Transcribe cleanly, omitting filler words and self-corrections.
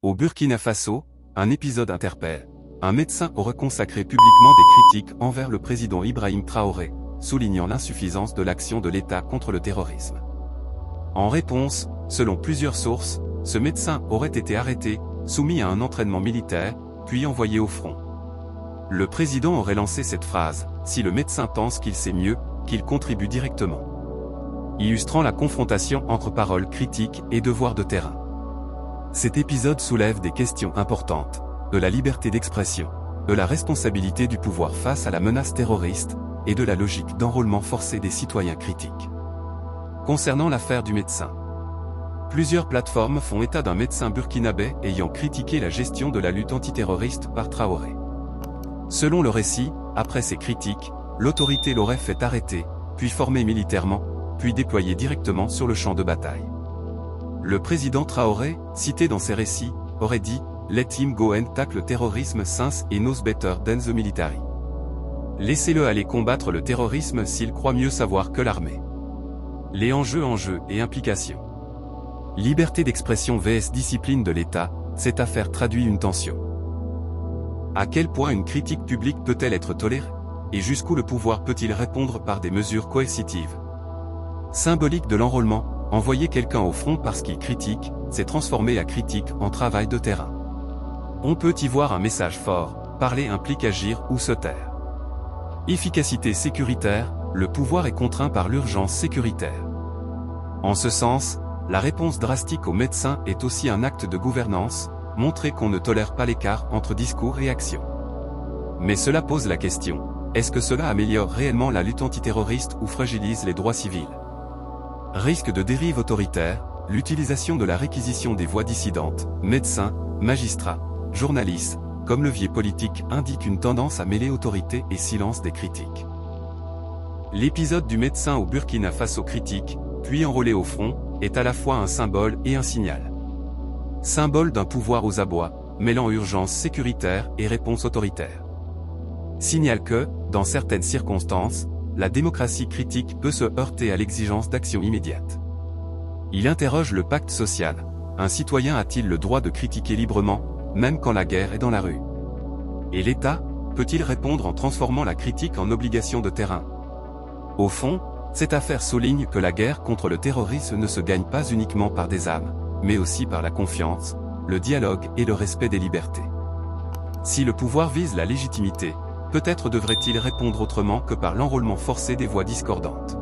Au Burkina Faso, un épisode interpelle. Un médecin aurait consacré publiquement des critiques envers le président Ibrahim Traoré, soulignant l'insuffisance de l'action de l'État contre le terrorisme. En réponse, selon plusieurs sources, ce médecin aurait été arrêté, soumis à un entraînement militaire, puis envoyé au front. Le président aurait lancé cette phrase, « Si le médecin pense qu'il sait mieux, qu'il contribue directement », illustrant la confrontation entre paroles critiques et devoirs de terrain. Cet épisode soulève des questions importantes, de la liberté d'expression, de la responsabilité du pouvoir face à la menace terroriste, et de la logique d'enrôlement forcé des citoyens critiques. Concernant l'affaire du médecin, plusieurs plateformes font état d'un médecin burkinabé ayant critiqué la gestion de la lutte antiterroriste par Traoré. Selon le récit, après ces critiques, l'autorité l'aurait fait arrêter, puis former militairement, puis déployer directement sur le champ de bataille. Le président Traoré, cité dans ces récits, aurait dit « Let him go and tackle le terrorisme since he knows better than the military ». Laissez-le aller combattre le terrorisme s'il croit mieux savoir que l'armée. Les enjeux et implications. Liberté d'expression vs discipline de l'État, cette affaire traduit une tension. À quel point une critique publique peut-elle être tolérée? Et jusqu'où le pouvoir peut-il répondre par des mesures coercitives? Symbolique de l'enrôlement, envoyer quelqu'un au front parce qu'il critique, c'est transformer la critique en travail de terrain. On peut y voir un message fort, parler implique agir ou se taire. Efficacité sécuritaire, le pouvoir est contraint par l'urgence sécuritaire. En ce sens, la réponse drastique aux médecins est aussi un acte de gouvernance, montrer qu'on ne tolère pas l'écart entre discours et action. Mais cela pose la question, est-ce que cela améliore réellement la lutte antiterroriste ou fragilise les droits civils? Risque de dérive autoritaire, l'utilisation de la réquisition des voix dissidentes, médecins, magistrats, journalistes, comme levier politique indique une tendance à mêler autorité et silence des critiques. L'épisode du médecin au Burkina Faso critique, puis enrôlé au front, est à la fois un symbole et un signal. Symbole d'un pouvoir aux abois, mêlant urgence sécuritaire et réponse autoritaire. Signale que, dans certaines circonstances, la démocratie critique peut se heurter à l'exigence d'action immédiate. Il interroge le pacte social. Un citoyen a-t-il le droit de critiquer librement, même quand la guerre est dans la rue? Et l'État, peut-il répondre en transformant la critique en obligation de terrain? Au fond, cette affaire souligne que la guerre contre le terrorisme ne se gagne pas uniquement par des armes, mais aussi par la confiance, le dialogue et le respect des libertés. Si le pouvoir vise la légitimité, peut-être devrait-il répondre autrement que par l'enrôlement forcé des voix discordantes.